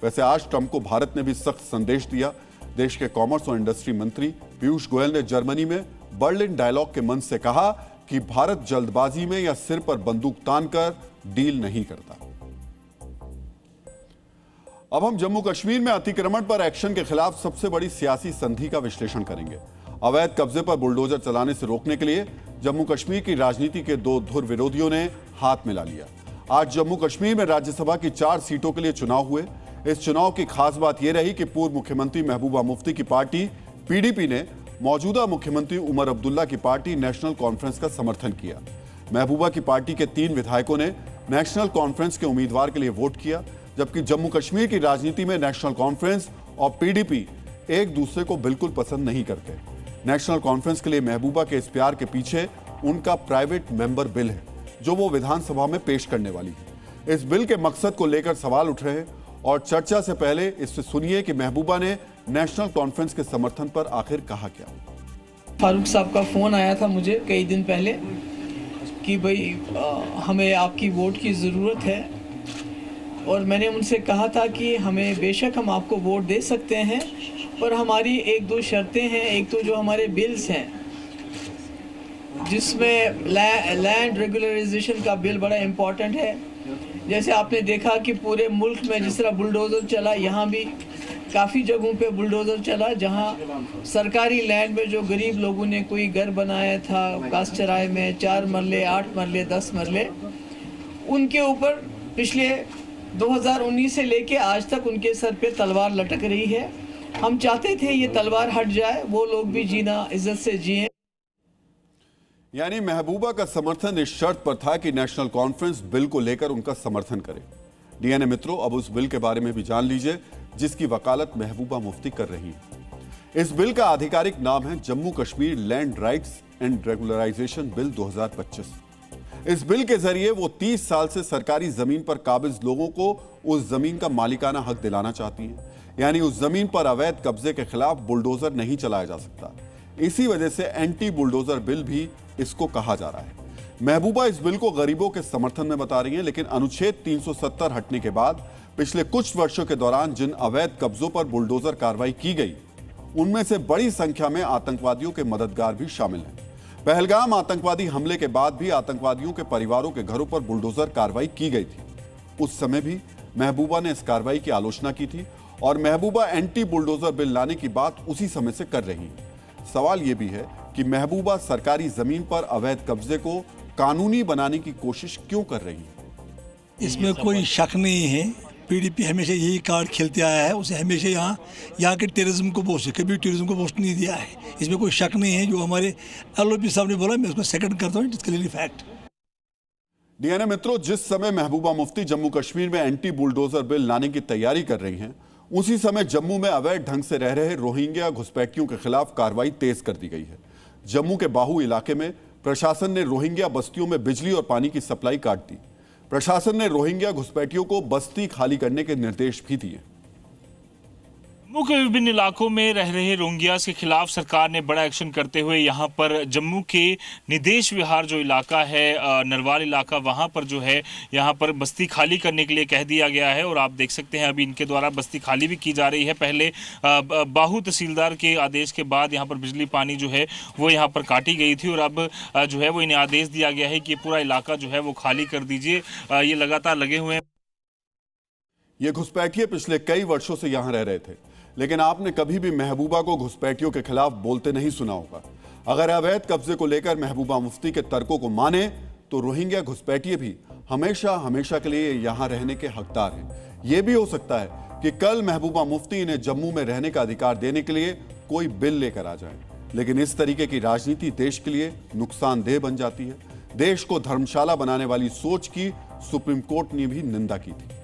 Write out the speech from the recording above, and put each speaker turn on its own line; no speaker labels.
वैसे आज ट्रंप को भारत ने भी सख्त संदेश दिया। देश के कॉमर्स और इंडस्ट्री मंत्री पीयूष गोयल ने जर्मनी में बर्लिन डायलॉग के मंच से कहा कि भारत जल्दबाजी में या सिर पर बंदूक तानकर डील नहीं करता। अब हम जम्मू कश्मीर में अतिक्रमण पर एक्शन के खिलाफ सबसे बड़ी सियासी संधि का विश्लेषण करेंगे। अवैध कब्जे पर बुलडोजर चलाने से रोकने के लिए जम्मू कश्मीर की राजनीति के दो धुर विरोधियों ने हाथ मिला लिया। आज जम्मू कश्मीर में राज्यसभा की 4 सीटों के लिए चुनाव हुए। इस चुनाव की खास बात यह रही कि पूर्व मुख्यमंत्री महबूबा मुफ्ती की पार्टी पीडीपी ने मौजूदा मुख्यमंत्री उमर अब्दुल्ला की पार्टी नेशनल कॉन्फ्रेंस का समर्थन किया। महबूबा की पार्टी के 3 विधायकों ने नेशनल कॉन्फ्रेंस के उम्मीदवार के लिए वोट किया, जबकि जम्मू कश्मीर की राजनीति में नेशनल कॉन्फ्रेंस और पीडीपी एक दूसरे को बिल्कुल पसंद नहीं करते। नेशनल कॉन्फ्रेंस के लिए महबूबा के इस प्यार के पीछे उनका प्राइवेट मेंबर बिल है, जो वो विधानसभा में पेश करने वाली है। इस बिल के मकसद को लेकर सवाल उठ रहे हैं और चर्चा से पहले इससे सुनिए कि महबूबा ने नेशनल कॉन्फ्रेंस के समर्थन पर आखिर कहा क्या।
फारूक साहब का फोन आया था मुझे कई दिन पहले कि भाई हमें आपकी वोट की ज़रूरत है, और मैंने उनसे कहा था कि हमें बेशक हम आपको वोट दे सकते हैं, पर हमारी 1-2 शर्तें हैं। एक तो जो हमारे बिल्स हैं, जिसमें लैंड रेगुलराइजेशन का बिल बड़ा इम्पॉर्टेंट है। जैसे आपने देखा कि पूरे मुल्क में जिस तरह बुलडोज़र चला, यहाँ भी काफ़ी जगहों पे बुलडोज़र चला, जहाँ सरकारी लैंड में जो गरीब लोगों ने कोई घर बनाया था कास चराय में 4 मरले, 8 मरले, 10 मरले, उनके ऊपर पिछले 2019 से लेके आज तक उनके सर पे तलवार लटक रही है। हम चाहते थे ये तलवार हट जाए, वो लोग भी जीना इज्जत से जिए।
यानी महबूबा का समर्थन इस शर्त पर था कि नेशनल कॉन्फ्रेंस बिल को लेकर उनका समर्थन करे। डीएनए मित्रों, अब उस बिल के बारे में भी जान लीजिए जिसकी वकालत महबूबा मुफ्ती कर रही है। इस बिल का आधिकारिक नाम है Jammu Kashmir land rights and regularisation bill 2025। इस बिल के जरिए वो 30 साल से सरकारी जमीन पर काबिज लोगों को उस जमीन का मालिकाना हक दिलाना चाहती है। यानी उस जमीन पर अवैध कब्जे के खिलाफ बुलडोजर नहीं चलाया जा सकता। इसी वजह से एंटी बुलडोजर बिल भी इसको कहा जा रहा है। महबूबा इस बिल को गरीबों के समर्थन में बता रही हैं, लेकिन अनुच्छेद 370 हटने के बाद पिछले कुछ वर्षों के दौरान जिन अवैध कब्जों पर बुलडोजर कार्रवाई की गई, उनमें से बड़ी संख्या में आतंकवादियों के मददगार भी शामिल हैं। पहलगाम आतंकवादी हमले के बाद भी आतंकवादियों के परिवारों के घरों पर बुलडोजर कार्रवाई की गई थी। उस समय भी महबूबा ने इस कार्रवाई की आलोचना की थी और महबूबा एंटी बुलडोजर बिल लाने की बात उसी समय से कर रही है। सवाल यह भी है कि महबूबा सरकारी जमीन पर अवैध कब्जे को कानूनी बनाने की कोशिश क्यों कर रही है।
इसमें कोई शक नहीं है, पीडीपी हमेशा यही कार्ड खेलते आया है। उसे हमेशा यहाँ के टेररिज्म को वोट, कभी टेररिज्म को वोट नहीं दिया है। इसमें कोई शक नहीं है। जो हमारे एलओपी साहब ने बोला, मैं उसको सेकंड करता हूँ। It's clearly fact.
डीएनए मित्रों, जिस समय महबूबा मुफ्ती जम्मू कश्मीर में एंटी बुलडोजर बिल लाने की तैयारी कर रही हैं, उसी समय जम्मू में अवैध ढंग से रह रहे रोहिंग्या घुसपैठियों के खिलाफ कार्रवाई तेज कर दी गई है। जम्मू के बाहू इलाके में प्रशासन ने रोहिंग्या बस्तियों में बिजली और पानी की सप्लाई काट दी। प्रशासन ने रोहिंग्या घुसपैठियों को बस्ती खाली करने के निर्देश भी दिए।
जम्मू के विभिन्न इलाकों में रह रहे रोहिंग्यास के खिलाफ सरकार ने बड़ा एक्शन करते हुए यहाँ पर जम्मू के निदेश विहार जो इलाका है, नरवाल इलाका, वहाँ पर जो है यहाँ पर बस्ती खाली करने के लिए कह दिया गया है। और आप देख सकते हैं अभी इनके द्वारा बस्ती खाली भी की जा रही है। पहले बाहू तहसीलदार के आदेश के बाद यहाँ पर बिजली पानी जो है वो यहाँ पर काटी गई थी, और अब जो है वो इन्हें आदेश दिया गया है कि पूरा इलाका जो है वो खाली कर दीजिए। ये लगातार लगे हुए हैं।
ये घुसपैठिए पिछले कई वर्षों से यहाँ रह रहे थे, लेकिन आपने कभी भी महबूबा को घुसपैठियों के खिलाफ बोलते नहीं सुना होगा। अगर अवैध कब्जे को लेकर महबूबा मुफ्ती के तर्कों को माने तो रोहिंग्या घुसपैठिए भी हमेशा हमेशा के लिए यहां रहने के हकदार हैं। यह भी हो सकता है कि कल महबूबा मुफ्ती इन्हें जम्मू में रहने का अधिकार देने के लिए कोई बिल लेकर आ जाए, लेकिन इस तरीके की राजनीति देश के लिए नुकसानदेह बन जाती है। देश को धर्मशाला बनाने वाली सोच की सुप्रीम कोर्ट ने भी निंदा की थी।